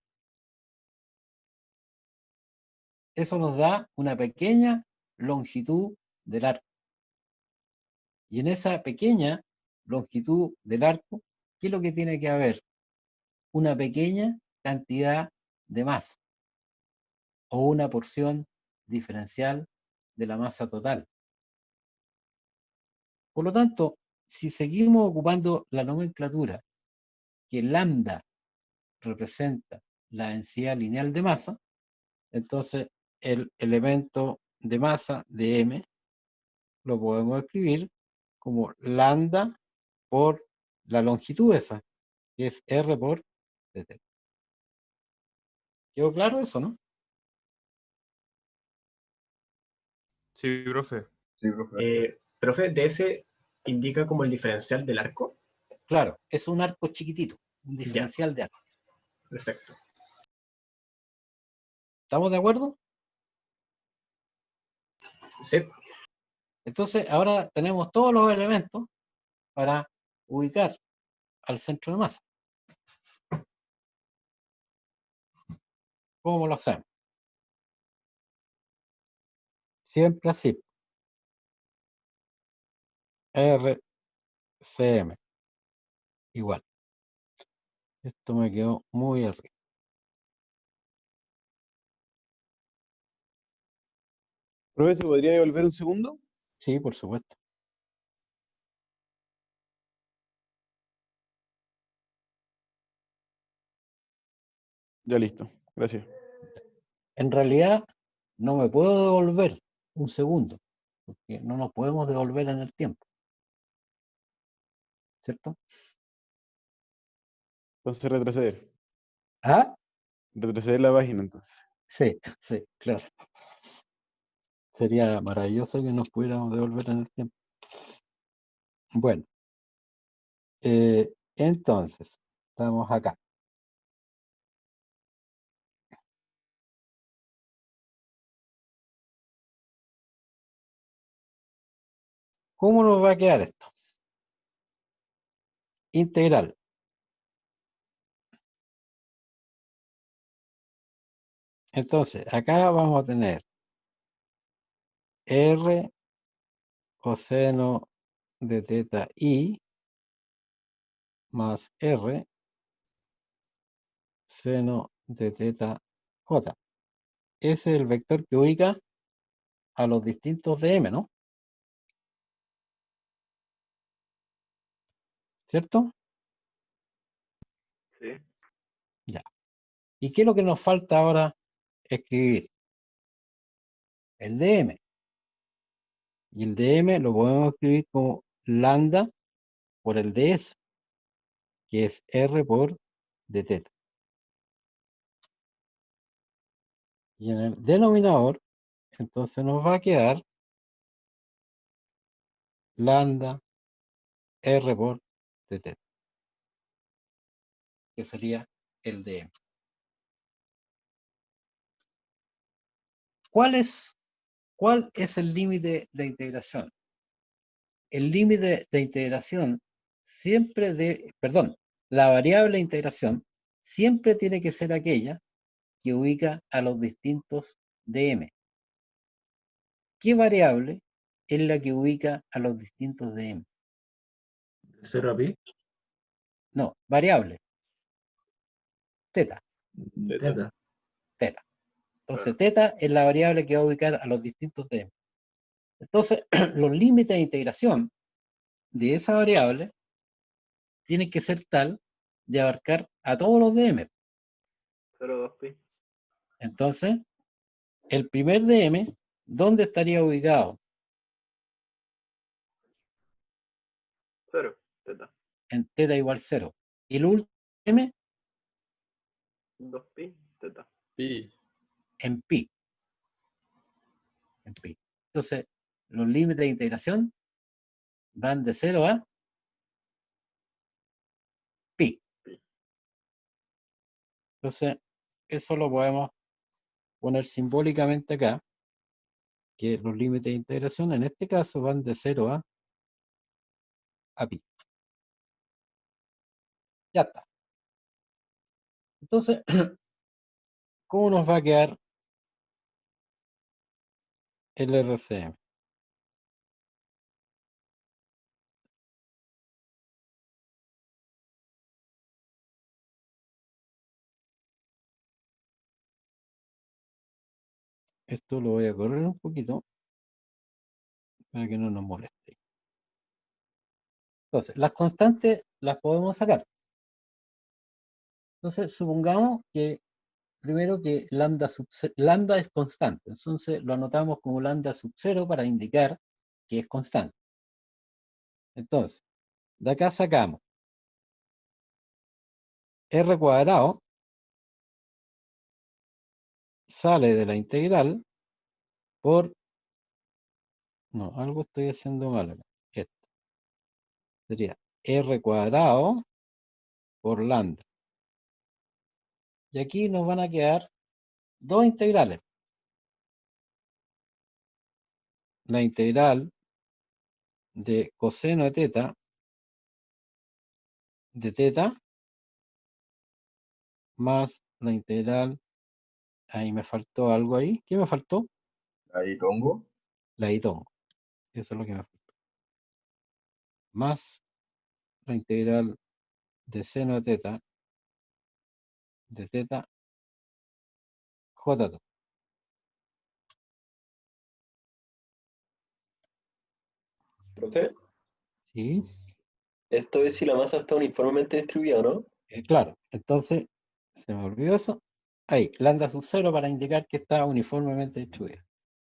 Eso nos da una pequeña longitud del arco. Y en esa pequeña longitud del arco, ¿qué es lo que tiene que haber? Una pequeña cantidad de masa o una porción diferencial de la masa total. Por lo tanto, si seguimos ocupando la nomenclatura que lambda representa la densidad lineal de masa, entonces el elemento de masa de M lo podemos escribir como lambda por la longitud esa, que es R por dt. ¿Quedó claro eso, no? Sí, profe. Sí, profe. Profe, DS indica como el diferencial del arco. Claro, es un arco chiquitito, un Ya, diferencial de arco. perfecto. ¿Estamos de acuerdo? Sí, Entonces, ahora tenemos todos los elementos para ubicar al centro de masa. ¿Cómo lo hacemos? Siempre así. RCM. Igual. Esto me quedó muy arriba. Profe, ¿se podría devolver un segundo? Sí, por supuesto. Ya listo, gracias. En realidad, no me puedo devolver un segundo, porque no nos podemos devolver en el tiempo. ¿Cierto? Entonces retroceder. ¿Ah? Retroceder la página entonces. Sí, sí, claro. Sería maravilloso que nos pudiéramos devolver en el tiempo. Bueno, entonces, estamos acá. ¿Cómo nos va a quedar esto? Integral. Entonces, acá vamos a tener R coseno de teta I más R seno de teta J. Ese es el vector que ubica a los distintos de M, ¿no? ¿Cierto? Sí. Ya. ¿Y qué es lo que nos falta ahora escribir? el dm. Y el dm lo podemos escribir como lambda por el ds, que es r por d teta. Y en el denominador, entonces nos va a quedar lambda r por d teta, que sería el dm. ¿Cuál es el límite de integración? El límite de integración la variable de integración siempre tiene que ser aquella que ubica a los distintos dm. ¿Qué variable es la que ubica a los distintos dm? ¿De 0 a pi? No, variable. Teta. Teta. Teta. Entonces, teta es la variable que va a ubicar a los distintos dm. Entonces, los límites de integración de esa variable tienen que ser tal de abarcar a todos los dm. 0,2 pi. Entonces, el primer dm, ¿dónde estaría ubicado? 0, teta. En teta igual 0. Y el último dm 2 pi, teta. Pi. en pi. En pi. Entonces, los límites de integración van de 0 a pi. Entonces, eso lo podemos poner simbólicamente acá, que los límites de integración en este caso van de 0 a pi. Ya está. Entonces, ¿cómo nos va a quedar el RCM? Esto lo voy a correr un poquito para que no nos moleste. Entonces, las constantes las podemos sacar. Entonces, supongamos que primero que lambda es constante. Entonces, lo anotamos como lambda sub 0 para indicar que es constante. Entonces, de acá sacamos r cuadrado sale de la integral por... No, algo estoy haciendo mal acá. Esto. Sería r cuadrado por lambda. Y aquí nos van a quedar dos integrales. La integral de coseno de teta más la integral, ahí me faltó algo ahí. ¿Qué me faltó? Ahí Tongo. La de tongo. Eso es lo que me faltó. Más la integral de seno de teta j2. Profe, ¿Sí? esto es si la masa está uniformemente distribuida, ¿no? Claro, entonces, se me olvidó eso. Ahí, lambda sub 0 para indicar que está uniformemente distribuida.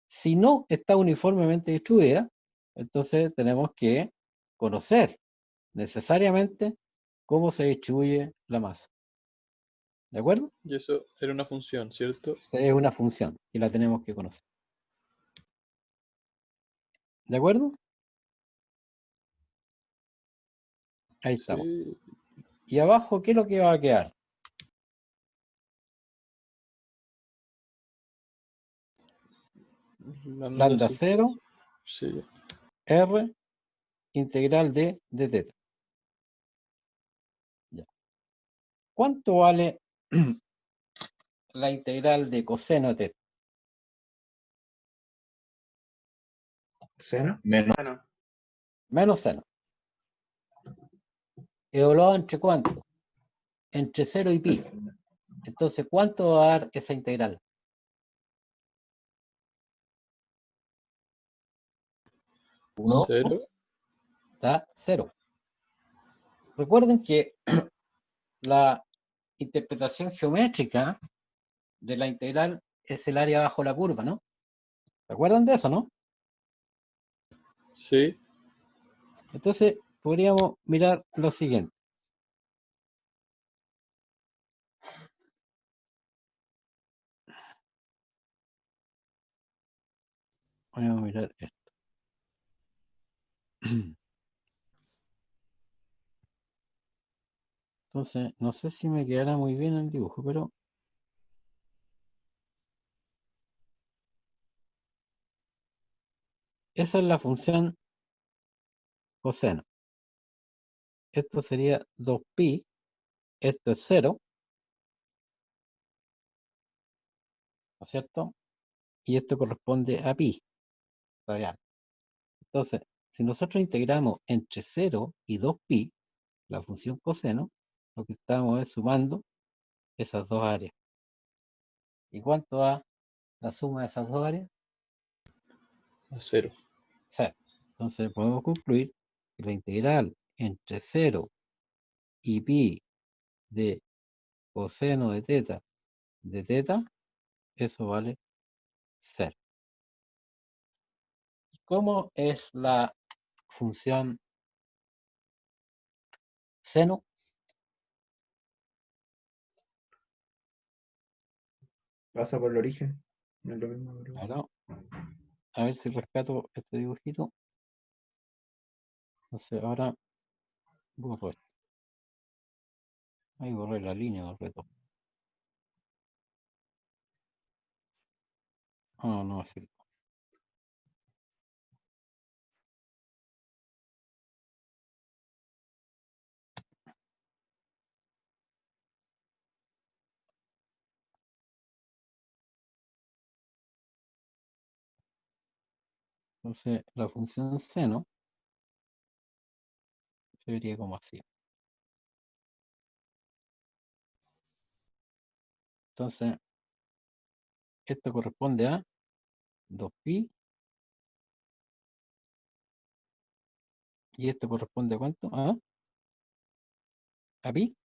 Si no está uniformemente distribuida, entonces tenemos que conocer necesariamente cómo se distribuye la masa. ¿De acuerdo? Y eso era una función, ¿cierto? Es una función y la tenemos que conocer. ¿De acuerdo? Ahí estamos. Sí. Y abajo, ¿qué es lo que va a quedar? Lambda 0, sí. R, integral de teta. Ya. ¿Cuánto vale la integral de coseno de teta? ¿Seno? Menos. Menos seno. ¿Evaluado entre cuánto? Entre 0 y pi. Entonces, ¿cuánto va a dar esa integral? ¿1? 0. Da 0. Recuerden que la interpretación geométrica de la integral es el área bajo la curva, ¿no? ¿Se acuerdan de eso, no? Sí. Entonces, podríamos mirar lo siguiente. Vamos a mirar esto. Entonces, no sé si me quedará muy bien el dibujo, pero esa es la función coseno. Esto sería 2pi, esto es 0, ¿no es cierto? Y esto corresponde a pi radial. Entonces, si nosotros integramos entre 0 y 2pi, la función coseno, lo que estamos es sumando esas dos áreas. ¿Y cuánto da la suma de esas dos áreas? A 0. 0. Entonces podemos concluir que la integral entre 0 y pi de coseno de teta, eso vale 0. ¿Cómo es la función seno? Pasa por el origen. No es lo mismo, pero- Claro. A ver si rescato este dibujito. Entonces ahora borro esto. Ahí borré la línea, borré todo. Ah, no, así. Entonces la función seno se vería como así. Entonces, esto corresponde a 2pi. ¿Y esto corresponde a cuánto? ¿A pi?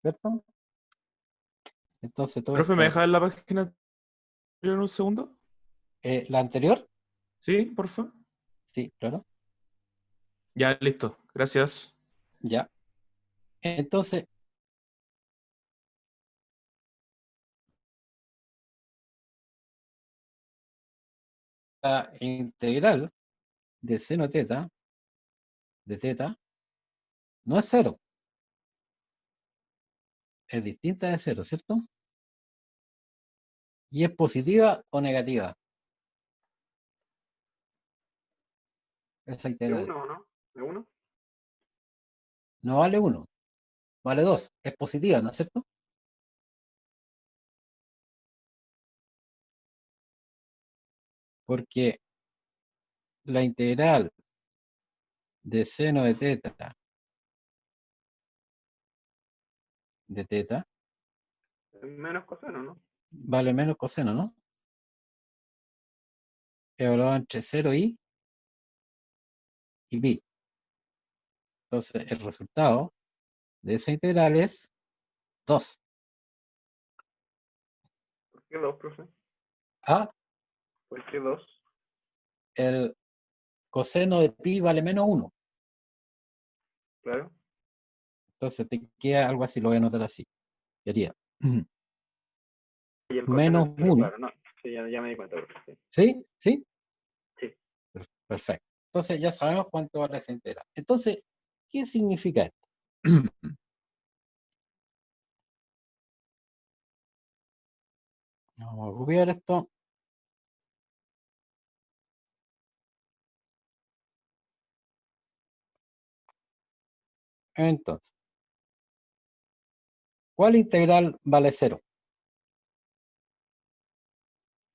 ¿Cierto? Entonces todo Profe, ¿me esto, deja en la página anterior un segundo? la anterior, Sí, porfa. sí, claro, Ya, listo. Gracias. ya. Entonces, la integral de seno teta, de teta, no es 0, es distinta de 0, ¿cierto? ¿Y es positiva o negativa? Esa ¿De integral. uno o no? ¿De uno? No vale 1, vale 2, es positiva, ¿no es cierto? Porque la integral de seno de teta, Es menos coseno, ¿no? vale menos coseno, ¿no? Evaluado entre 0 y pi. Entonces, el resultado de esa integral es 2. ¿Por qué dos, profe? A, ¿Por qué dos? el coseno de pi vale menos 1. Claro. Entonces te queda algo así, lo voy a anotar así. Sería Y el menos coseno, pero 1. claro, no. Sí, ya me di cuenta, profe. ¿Sí? ¿Sí? Sí. Perfecto. Entonces ya sabemos cuánto vale esa integral. Entonces, ¿qué significa esto? Vamos a copiar esto. Entonces, ¿cuál integral vale 0?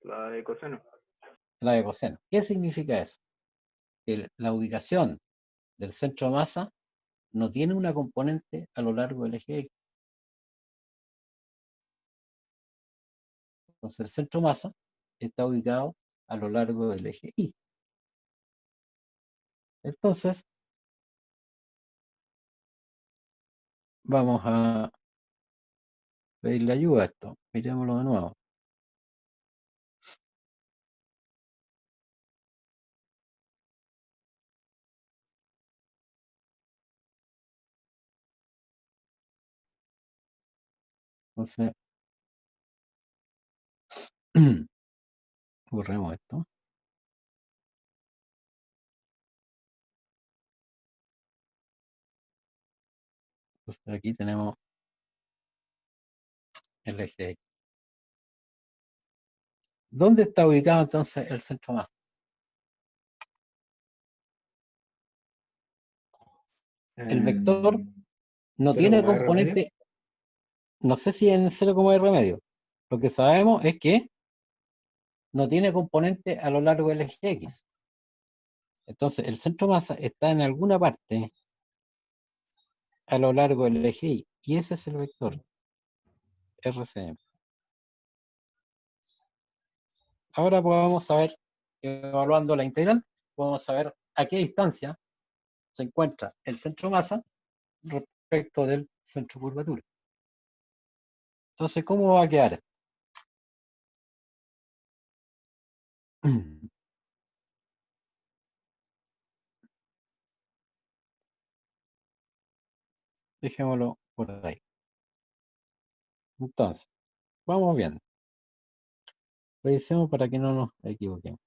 La de coseno. La de coseno. ¿Qué significa eso? Que la ubicación del centro de masa no tiene una componente a lo largo del eje X. Entonces el centro de masa está ubicado a lo largo del eje Y. Entonces, vamos a pedirle ayuda a esto. Miremoslo de nuevo. Entonces, borremos esto. Entonces aquí tenemos el eje X. ¿Dónde está ubicado entonces el centro masa? El vector no tiene componente, no sé si en 0,r medio. Lo que sabemos es que no tiene componente a lo largo del eje X. Entonces, el centro masa está en alguna parte a lo largo del eje Y, y ese es el vector RCM. Ahora podemos saber, evaluando la integral, podemos saber a qué distancia se encuentra el centro masa respecto del centro curvatura. Entonces, ¿cómo va a quedar esto? Dejémoslo por ahí. Entonces, vamos viendo. Revisemos para que no nos equivoquemos.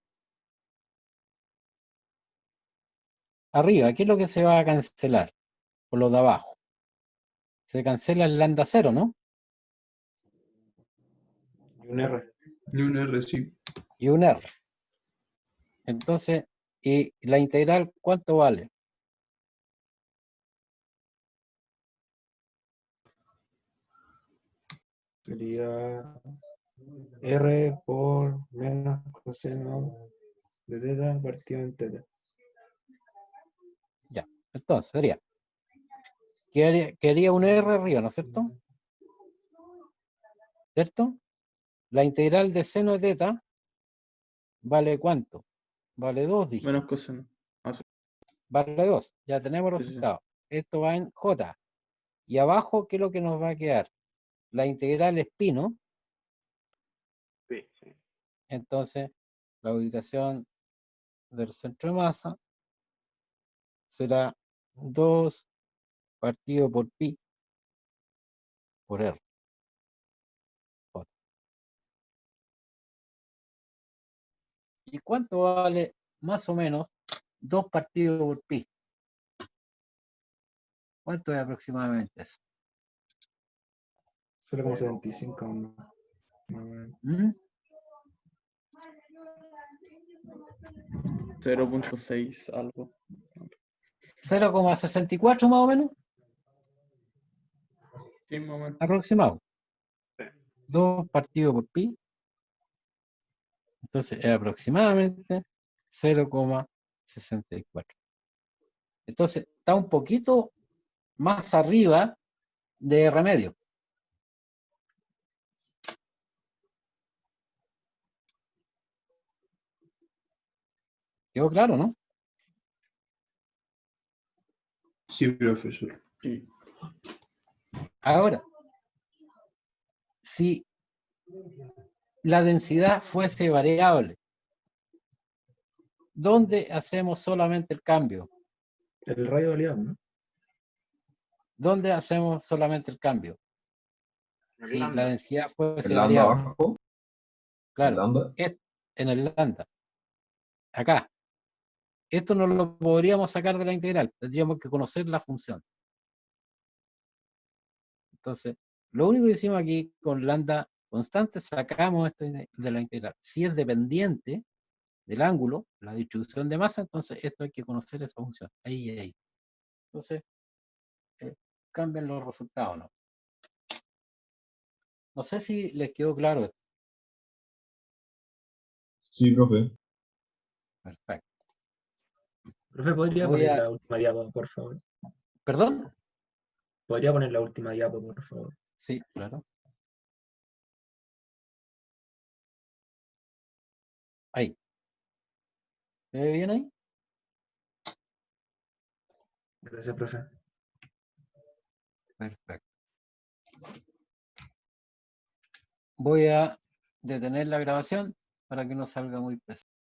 Arriba, ¿qué es lo que se va a cancelar? Por lo de abajo. Se cancela el lambda 0, ¿no? Y un R. Y un R, sí. Y un R. Entonces, ¿y la integral cuánto vale? Sería R por menos coseno de teta partido en teta. Ya. Entonces, sería. Quedaría un R arriba, ¿no es cierto? ¿Cierto? La integral de seno de teta vale ¿cuánto? Vale 2, dije. Menos coseno. Vale 2. Ya tenemos el Sí, sí, sí. resultado. Esto va en J. Y abajo, ¿qué es lo que nos va a quedar? La integral es pi, ¿no? Sí, sí. Entonces, la ubicación del centro de masa será 2 partido por pi por R. J. ¿Y cuánto vale más o menos 2 partido por pi? ¿Cuánto es aproximadamente eso? 0,75. ¿Mm? 0.6 algo. 0,64 más o menos, Sí, más o menos. aproximado. 2 partido por pi. Entonces es aproximadamente 0,64. Entonces está un poquito más arriba de remedio. ¿Quedó claro, no? Sí, profesor. Sí. Ahora, si la densidad fuese variable, ¿dónde hacemos solamente el cambio? El radio aliado, ¿no? ¿Dónde hacemos solamente el cambio? El Si lambda. la densidad fuese El lambda variable. abajo. Claro, El lambda. en el lambda. Acá. Esto no lo podríamos sacar de la integral. Tendríamos que conocer la función. Entonces, lo único que hicimos aquí con lambda constante, sacamos esto de la integral. Si es dependiente del ángulo, la distribución de masa, entonces esto hay que conocer esa función. Ahí. Entonces, cambian los resultados, ¿no? No sé si les quedó claro esto. Sí, profe. Perfecto. Profe, ¿podría Voy poner a... la última diapo, por favor? ¿Perdón? ¿Podría poner la última diapo, por favor? Sí, claro. Ahí. ¿Se ve bien ahí? Gracias, profe. Perfecto. voy a detener la grabación para que no salga muy pesado.